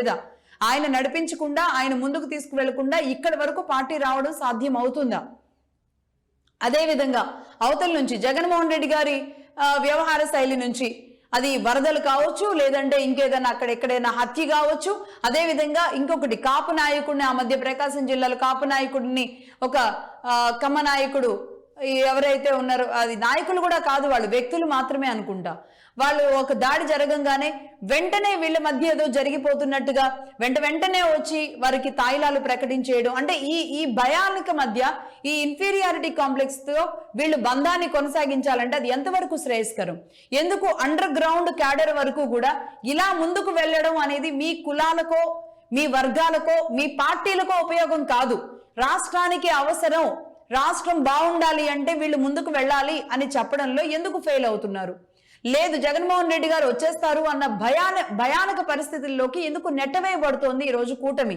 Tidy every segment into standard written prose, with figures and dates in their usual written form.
లేదా ఆయన నడిపించకుండా ఆయన ముందుకు తీసుకువెళ్లకుండా ఇక్కడి వరకు పార్టీ రావడం సాధ్యం అవుతుందా? అదేవిధంగా అవతల నుంచి జగన్మోహన్ రెడ్డి గారి వ్యవహార శైలి నుంచి అది వరదలు కావచ్చు, లేదంటే ఇంకేదైనా అక్కడ ఎక్కడైనా హత్య కావచ్చు, అదేవిధంగా ఇంకొకటి కాపు నాయకుడిని ఆ మధ్య ప్రకాశం జిల్లాలో కాపు నాయకుడిని ఒక కమ్మ నాయకుడు ఎవరైతే ఉన్నారో, అది నాయకులు కూడా కాదు, వాళ్ళు వ్యక్తులు మాత్రమే అనుకుంటా, వాళ్ళు ఒక దాడి జరగంగానే వెంటనే వీళ్ళ మధ్య ఏదో జరిగిపోతున్నట్టుగా వెంటనే వచ్చి వారికి తాయిలాలు ప్రకటించేయడం, అంటే ఈ భయానిక మధ్య ఈ ఇన్ఫీరియారిటీ కాంప్లెక్స్ తో వీళ్ళు బంధాన్ని కొనసాగించాలంటే అది ఎంతవరకు శ్రేయస్కరం? ఎందుకు అండర్ గ్రౌండ్ క్యాడర్ వరకు కూడా ఇలా ముందుకు వెళ్ళడం అనేది మీ కులాలకో, మీ వర్గాలకో, మీ పార్టీలకో ఉపయోగం కాదు. రాష్ట్రానికి అవసరం, రాష్ట్రం బాగుండాలి అంటే వీళ్ళు ముందుకు వెళ్ళాలి అని చెప్పడంలో ఎందుకు ఫెయిల్ అవుతున్నారు? లేదు జగన్మోహన్ రెడ్డి గారు వచ్చేస్తారు అన్న భయానక పరిస్థితుల్లోకి ఎందుకు నెట్టవేయబడుతోంది ఈరోజు కూటమి?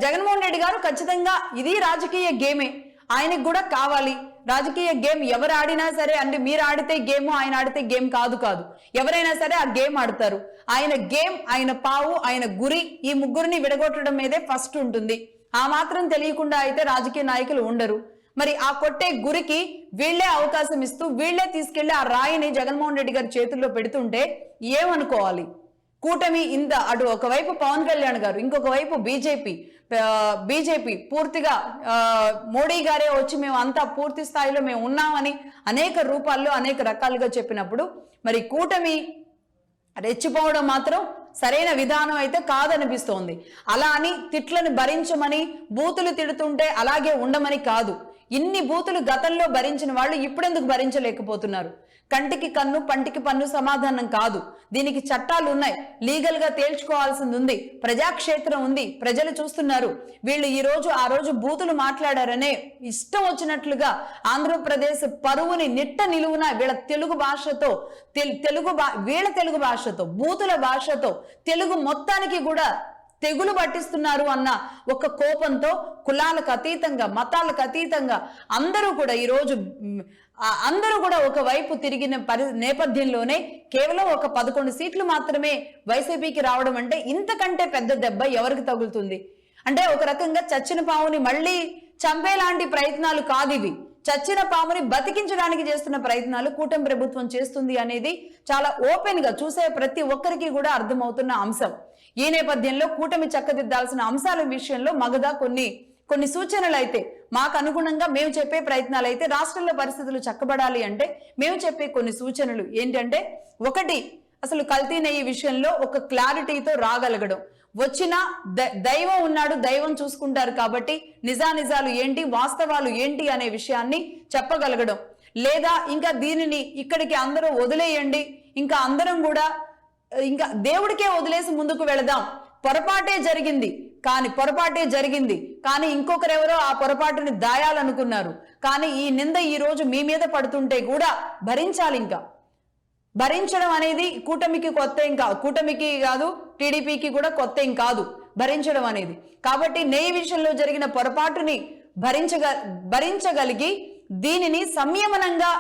జగన్మోహన్ రెడ్డి గారు ఖచ్చితంగా ఇది రాజకీయ గేమే, ఆయనకు కూడా కావాలి రాజకీయ గేమ్. ఎవరు ఆడినా సరే, అంటే మీరు ఆడితే గేమ్, ఆయన ఆడితే గేమ్ కాదు, ఎవరైనా సరే ఆ గేమ్ ఆడతారు. ఆయన గేమ్, ఆయన పావు, ఆయన గురి, ఈ ముగ్గురిని విడగొట్టడం మీదే ఫస్ట్ ఉంటుంది. ఆ మాత్రం తెలియకుండా అయితే రాజకీయ నాయకులు ఉండరు. మరి ఆ కొట్టే గురికి వీళ్లే అవకాశం ఇస్తూ వీళ్లే తీసుకెళ్లి ఆ రాయిని జగన్మోహన్ రెడ్డి గారి చేతుల్లో పెడుతుంటే ఏమనుకోవాలి? కూటమి ఇంత అటు ఒకవైపు పవన్ కళ్యాణ్ గారు, ఇంకొక వైపు బీజేపీ పూర్తిగా మోడీ గారే వచ్చి మేము అంతా పూర్తి స్థాయిలో మేము ఉన్నామని అనేక రూపాల్లో అనేక రకాలుగా చెప్పినప్పుడు మరి కూటమి రెచ్చిపోవడం మాత్రం సరైన విధానం అయితే కాదనిపిస్తోంది. అలా అని తిట్లను భరించమని, బూతులు తిడుతుంటే అలాగే ఉండమని కాదు. ఇన్ని బూతులు గతంలో భరించిన వాళ్ళు ఇప్పుడెందుకు భరించలేకపోతున్నారు? కంటికి కన్ను, పంటికి పన్ను సమాధానం కాదు. దీనికి చట్టాలు ఉన్నాయి, లీగల్ గా తేల్చుకోవాల్సింది ఉంది, ప్రజాక్షేత్రం ఉంది, ప్రజలు చూస్తున్నారు. వీళ్ళు ఈ రోజు ఆ రోజు బూతులు మాట్లాడారనే ఇష్టం వచ్చినట్లుగా ఆంధ్రప్రదేశ్ పరువుని నిట్ట నిలువున వీళ్ళ తెలుగు భాషతో, వీళ్ళ తెలుగు భాషతో, బూతుల భాషతో తెలుగు మొత్తానికి కూడా తెగులు పట్టిస్తున్నారు అన్న ఒక కోపంతో కులాలకు అతీతంగా, మతాలకు అతీతంగా అందరూ కూడా ఈరోజు అందరూ కూడా ఒకవైపు తిరిగిన నేపథ్యంలోనే కేవలం ఒక 11 సీట్లు మాత్రమే వైసీపీకి రావడం అంటే ఇంతకంటే పెద్ద దెబ్బ ఎవరికి తగులుతుంది? అంటే ఒక రకంగా చచ్చిన పావుని మళ్ళీ చంపేలాంటి ప్రయత్నాలు కాదు ఇవి. చచ్చిన పాముని బతికించడానికి చేస్తున్న ప్రయత్నాలు కూటమి ప్రభుత్వం చేస్తుంది అనేది చాలా ఓపెన్ గా చూసే ప్రతి ఒక్కరికి కూడా అర్థమవుతున్న అంశం. ఈ నేపథ్యంలో కూటమి చక్కదిద్దాల్సిన అంశాల విషయంలో మగధ కొన్ని సూచనలు అయితే మాకు అనుగుణంగా మేము చెప్పే ప్రయత్నాలు అయితే రాష్ట్రంలో పరిస్థితులు చక్కబడాలి అంటే మేము చెప్పే కొన్ని సూచనలు ఏంటంటే, ఒకటి, అసలు కల్తీ నెయ్యి విషయంలో ఒక క్లారిటీతో రాగలగడం. వచ్చిన దైవం ఉన్నాడు, దైవం చూసుకుంటారు కాబట్టి నిజానిజాలు ఏంటి, వాస్తవాలు ఏంటి అనే విషయాన్ని చెప్పగలగడం. లేదా ఇంకా దీనిని ఇక్కడికి అందరూ వదిలేయండి, ఇంకా అందరం కూడా ఇంకా దేవుడికే వదిలేసి ముందుకు వెళదాం, పొరపాటే జరిగింది కానీ ఇంకొకరెవరో ఆ పొరపాటుని దాయాలనుకున్నారు, కానీ ఈ నింద ఈ రోజు మీ మీద పడుతుంటే కూడా భరించాలి. ఇంకా భరించడం అనేది కూటమికి కొత్త ఏం కాదు, కూటమికి కాదు, టీడీపీకి కూడా కొత్త ఏం కాదు భరించడం అనేది. కాబట్టి నెయ్యి విషయంలో జరిగిన పొరపాటుని భరించగలిగి దీనిని సంయమనంగా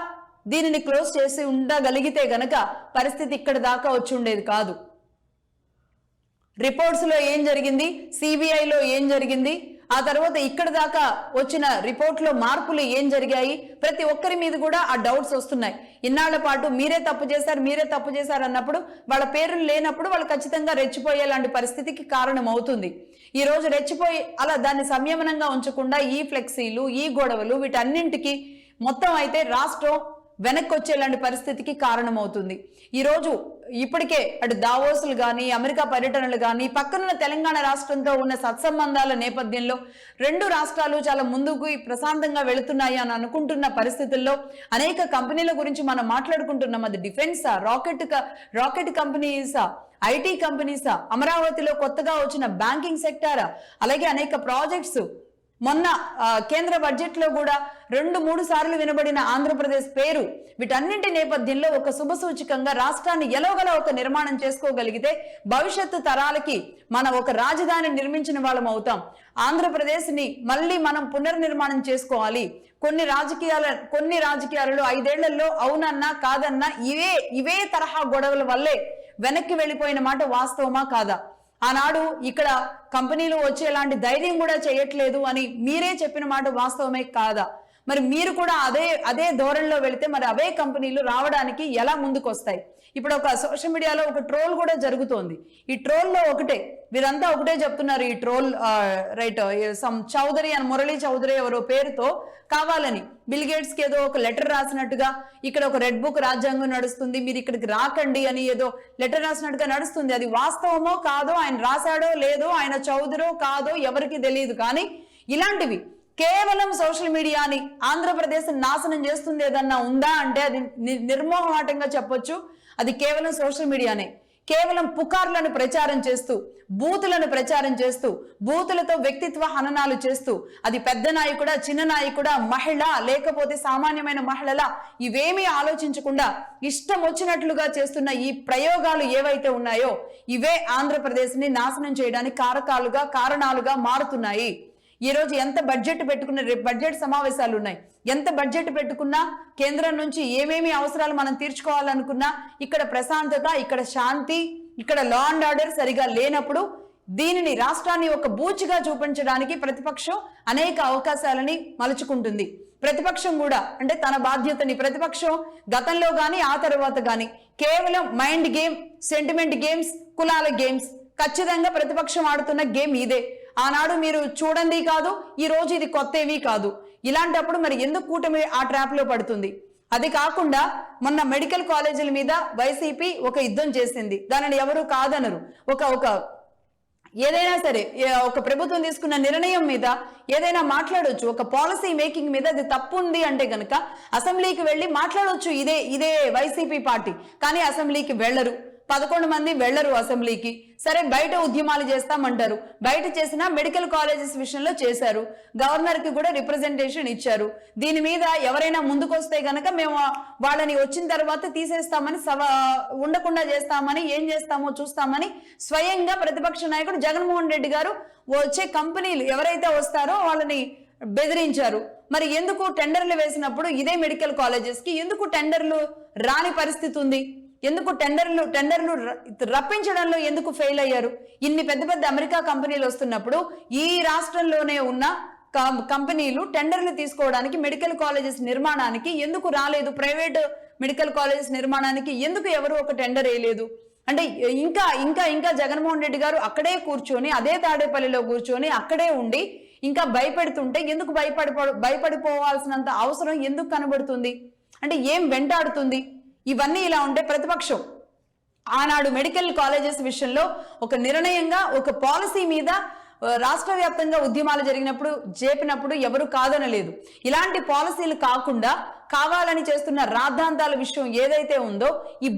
దీనిని క్లోజ్ చేసి ఉండగలిగితే గనక పరిస్థితి ఇక్కడ దాకా వచ్చి ఉండేది కాదు. రిపోర్ట్స్ లో ఏం జరిగింది, సిబిఐలో ఏం జరిగింది, ఆ తర్వాత ఇక్కడ దాకా వచ్చిన రిపోర్ట్ లో మార్పులు ఏం జరిగాయి, ప్రతి ఒక్కరి మీద కూడా ఆ డౌట్స్ వస్తున్నాయి. ఇన్నాళ్ల పాటు మీరే తప్పు చేశారు అన్నప్పుడు వాళ్ళ పేర్లు లేనప్పుడు వాళ్ళు ఖచ్చితంగా రెచ్చిపోయేలాంటి పరిస్థితికి కారణం అవుతుంది. ఈ రోజు రెచ్చిపోయి అలా దాన్ని సంయమనంగా ఉంచకుండా ఈ ఫ్లెక్సీలు, ఈ గొడవలు, వీటన్నింటికి మొత్తం అయితే రాష్ట్రం వెనక్కి వచ్చేలాంటి పరిస్థితికి కారణమవుతుంది. ఈరోజు ఇప్పటికే అటు దావోసులు కానీ, అమెరికా పర్యటనలు కానీ, పక్కనున్న తెలంగాణ రాష్ట్రంతో ఉన్న సత్సంబంధాల నేపథ్యంలో రెండు రాష్ట్రాలు చాలా ముందుకు ప్రశాంతంగా వెళుతున్నాయి అని అనుకుంటున్న పరిస్థితుల్లో అనేక కంపెనీల గురించి మనం మాట్లాడుకుంటున్నాం. అది డిఫెన్సా, రాకెట్ కంపెనీసా, ఐటీ కంపెనీసా, అమరావతిలో కొత్తగా వచ్చిన బ్యాంకింగ్ సెక్టారా, అలాగే అనేక ప్రాజెక్ట్స్, మొన్న కేంద్ర బడ్జెట్ లో కూడా 2-3 సార్లు వినబడిన ఆంధ్రప్రదేశ్ పేరు, వీటన్నింటి నేపథ్యంలో ఒక శుభ సూచకంగా రాష్ట్రాన్ని ఎలాగోలా ఒక నిర్మాణం చేసుకోగలిగితే భవిష్యత్తు తరాలకి మన ఒక రాజధాని నిర్మించిన వాళ్ళం అవుతాం. ఆంధ్రప్రదేశ్ ని మళ్ళీ మనం పునర్నిర్మాణం చేసుకోవాలి. కొన్ని రాజకీయాలలో 5 ఏళ్లలో అవునన్నా కాదన్నా ఇవే తరహా గొడవల వల్లే వెనక్కి వెళ్ళిపోయిన మాట వాస్తవమా కాదా? ఆనాడు ఇక్కడ కంపెనీలు వచ్చేలాంటి ధైర్యం కూడా చేయట్లేదు అని మీరే చెప్పిన మాట వాస్తవమే కాదా? మరి మీరు కూడా అదే ధోరణిలో వెళితే మరి అవే కంపెనీలు రావడానికి ఎలా ముందుకు వస్తాయి? ఇప్పుడు ఒక సోషల్ మీడియాలో ఒక ట్రోల్ కూడా జరుగుతోంది. ఈ ట్రోల్లో వీరంతా ఒకటే చెప్తున్నారు. ఈ ట్రోల్ రైట్ సమ్ చౌదరి అని, మురళీ చౌదరి ఎవరో పేరుతో కావాలని బిల్ గేట్స్ కి ఏదో ఒక లెటర్ రాసినట్టుగా, ఇక్కడ ఒక రెడ్ బుక్ రాజ్యాంగం నడుస్తుంది, మీరు ఇక్కడికి రాకండి అని ఏదో లెటర్ రాసినట్టుగా నడుస్తుంది. అది వాస్తవమో కాదో, ఆయన రాశాడో లేదో, ఆయన చౌదరో కాదో ఎవరికి తెలియదు. కానీ ఇలాంటివి కేవలం సోషల్ మీడియాని ఆంధ్రప్రదేశ్ నాశనం చేస్తుంది ఏదన్నా ఉందా అంటే అది నిర్మోహమాటంగా చెప్పొచ్చు. అది కేవలం సోషల్ మీడియానే. కేవలం పుకార్లను ప్రచారం చేస్తూ, బూతులను ప్రచారం చేస్తూ, బూతులతో వ్యక్తిత్వ హననాలు చేస్తూ, అది పెద్ద నాయకుడా, చిన్న నాయకుడా, మహిళ లేకపోతే సామాన్యమైన మహిళల, ఇవేమీ ఆలోచించకుండా ఇష్టం వచ్చినట్లుగా చేస్తున్న ఈ ప్రయోగాలు ఏవైతే ఉన్నాయో ఇవే ఆంధ్రప్రదేశ్ని నాశనం చేయడానికి కారణాలుగా మారుతున్నాయి. ఈ రోజు ఎంత బడ్జెట్ పెట్టుకున్న, రేపు బడ్జెట్ సమావేశాలు ఉన్నాయి, ఎంత బడ్జెట్ పెట్టుకున్నా, కేంద్రం నుంచి ఏమేమి అవసరాలు మనం తీర్చుకోవాలనుకున్నా, ఇక్కడ ప్రశాంతత, ఇక్కడ శాంతి, ఇక్కడ లా అండ్ ఆర్డర్ సరిగా లేనప్పుడు దీనిని రాష్ట్రాన్ని ఒక బూచిగా చూపించడానికి ప్రతిపక్షం అనేక అవకాశాలని మలుచుకుంటుంది. ప్రతిపక్షం కూడా అంటే తన బాధ్యతని ప్రతిపక్షం గతంలో గాని ఆ తర్వాత గాని కేవలం మైండ్ గేమ్, సెంటిమెంట్ గేమ్స్, కులాల గేమ్స్, ఖచ్చితంగా ప్రతిపక్షం ఆడుతున్న గేమ్ ఇదే. ఆనాడు మీరు చూడండి కాదు, ఈ రోజు ఇది కొత్తేమీ కాదు. ఇలాంటప్పుడు మరి ఎందుకు కూటమి ఆ ట్రాప్ లో పడుతుంది? అది కాకుండా మొన్న మెడికల్ కాలేజీల మీద వైసీపీ ఒక యుద్ధం చేసింది. దానిని ఎవరు కాదనరు. ఒక ఏదైనా సరే ఒక ప్రభుత్వం తీసుకున్న నిర్ణయం మీద ఏదైనా మాట్లాడొచ్చు. ఒక పాలసీ మేకింగ్ మీద అది తప్పు ఉంది అంటే గనక అసెంబ్లీకి వెళ్ళి మాట్లాడొచ్చు ఇదే వైసీపీ పార్టీ. కానీ అసెంబ్లీకి వెళ్ళరు. 11 మంది వెళ్లరు అసెంబ్లీకి. సరే బయట ఉద్యమాలు చేస్తామంటారు. బయట చేసిన మెడికల్ కాలేజెస్ విషయంలో చేశారు. గవర్నర్ కి కూడా రిప్రజెంటేషన్ ఇచ్చారు. దీని మీద ఎవరైనా ముందుకొస్తే గనక మేము వాళ్ళని వచ్చిన తర్వాత తీసేస్తామని, ఉండకుండా చేస్తామని, ఏం చేస్తామో చూస్తామని స్వయంగా ప్రతిపక్ష నాయకుడు జగన్మోహన్ రెడ్డి గారు వచ్చే కంపెనీలు ఎవరైతే వస్తారో వాళ్ళని బెదిరించారు. మరి ఎందుకు టెండర్లు వేసినప్పుడు ఇదే మెడికల్ కాలేజెస్ కి ఎందుకు టెండర్లు రాని పరిస్థితి ఉంది? ఎందుకు టెండర్లు రప్పించడంలో ఎందుకు ఫెయిల్ అయ్యారు? ఇన్ని పెద్ద పెద్ద అమెరికా కంపెనీలు వస్తున్నప్పుడు ఈ రాష్ట్రంలోనే ఉన్న కంపెనీలు టెండర్లు తీసుకోవడానికి, మెడికల్ కాలేజెస్ నిర్మాణానికి ఎందుకు రాలేదు? ప్రైవేట్ మెడికల్ కాలేజెస్ నిర్మాణానికి ఎందుకు ఎవరు ఒక టెండర్ వేయలేదు? అంటే ఇంకా జగన్మోహన్ రెడ్డి గారు అక్కడే కూర్చొని, అదే తాడేపల్లిలో కూర్చొని అక్కడే ఉండి ఇంకా భయపెడుతుంటే ఎందుకు భయపడిపోవాల్సినంత అవసరం ఎందుకు కనబడుతుంది? అంటే ఏం వెంటాడుతుంది? ఇవన్నీ ఇలా ఉంటే ప్రతిపక్షం ఆనాడు మెడికల్ కాలేజెస్ విషయంలో ఒక నిర్ణయంగా, ఒక పాలసీ మీద రాష్ట్ర వ్యాప్తంగా ఉద్యమాలు చేపినప్పుడు ఎవరు కాదనలేదు. ఇలాంటి పాలసీలు కాకుండా కావాలని చేస్తున్న రాద్ధాంతాల విషయం ఏదైతే ఉందో, ఈ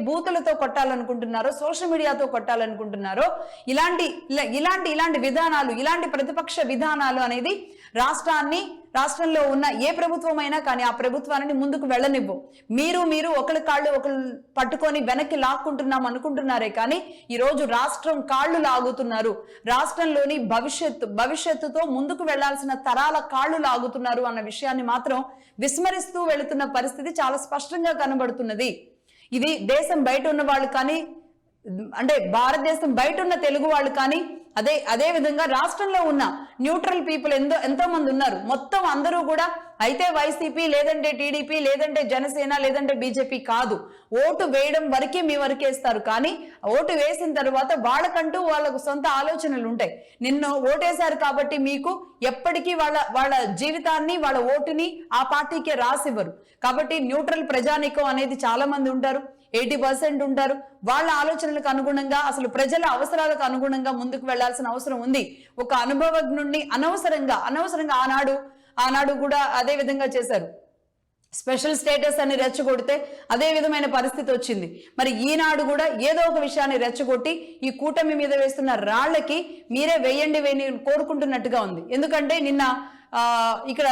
బూతులతో కొట్టాలనుకుంటున్నారో, సోషల్ మీడియాతో కొట్టాలనుకుంటున్నారో, ఇలాంటి విధానాలు, ఇలాంటి ప్రతిపక్ష విధానాలు అనేది రాష్ట్రంలో ఉన్న ఏ ప్రభుత్వం అయినా కానీ ఆ ప్రభుత్వాన్ని ముందుకు వెళ్ళనివ్వు. మీరు ఒకళ్ళ కాళ్ళు ఒకళ్ళు పట్టుకొని వెనక్కి లాక్కుంటున్నాం అనుకుంటున్నారే కానీ ఈ రోజు రాష్ట్రం కాళ్ళు లాగుతున్నారు. రాష్ట్రంలోని భవిష్యత్తుతో ముందుకు వెళ్లాల్సిన తరాల కాళ్ళు లాగుతున్నారు అన్న విషయాన్ని మాత్రం విస్మరిస్తూ వెళుతున్న పరిస్థితి చాలా స్పష్టంగా కనబడుతున్నది. ఇది దేశం బయట ఉన్న వాళ్ళు కానీ, అంటే భారతదేశం బయట ఉన్న తెలుగు వాళ్ళు కానీ, అదే విధంగా రాష్ట్రంలో ఉన్న న్యూట్రల్ పీపుల్ ఎంతో మంది ఉన్నారు. మొత్తం అందరూ కూడా అయితే వైసీపీ, లేదంటే టీడీపీ, లేదంటే జనసేన, లేదంటే బీజేపీ కాదు. ఓటు వేయడం వరకే మీ వరకేస్తారు. కానీ ఓటు వేసిన తర్వాత వాళ్ళకంటూ వాళ్ళకు సొంత ఆలోచనలు ఉంటాయి. నిన్ను ఓటేశారు కాబట్టి మీకు ఎప్పటికీ వాళ్ళ జీవితాన్ని, వాళ్ళ ఓటుని ఆ పార్టీకే రాసివ్వరు. కాబట్టి న్యూట్రల్ ప్రజానీకం అనేది చాలా మంది ఉంటారు. 80% ఉంటారు. వాళ్ళ ఆలోచనలకు అనుగుణంగా, అసలు ప్రజల అవసరాలకు అనుగుణంగా ముందుకు వెళ్లాల్సిన అవసరం ఉంది. ఒక అనుభవజ్ఞుడిని అనవసరంగా ఆనాడు కూడా అదే విధంగా చేశారు. స్పెషల్ స్టేటస్ అని రెచ్చగొడితే అదే విధమైన పరిస్థితి వచ్చింది. మరి ఈనాడు కూడా ఏదో ఒక విషయాన్ని రెచ్చగొట్టి ఈ కూటమి మీద వేస్తున్న రాళ్లకి మీరే వేయండి కోరుకుంటున్నట్టుగా ఉంది. ఎందుకంటే నిన్న ఇక్కడ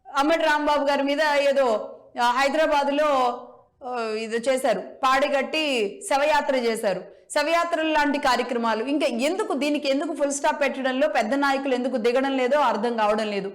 అమ్మటి రాంబాబు గారి మీద ఏదో హైదరాబాద్ లో ఇది చేశారు, పాడిగట్టి శవయాత్ర చేశారు. శవయాత్రలు లాంటి కార్యక్రమాలు ఇంకా దీనికి ఎందుకు ఫుల్ స్టాప్ పెట్టడంలో పెద్ద నాయకులు ఎందుకు దిగడం లేదో అర్థం కావడం లేదు.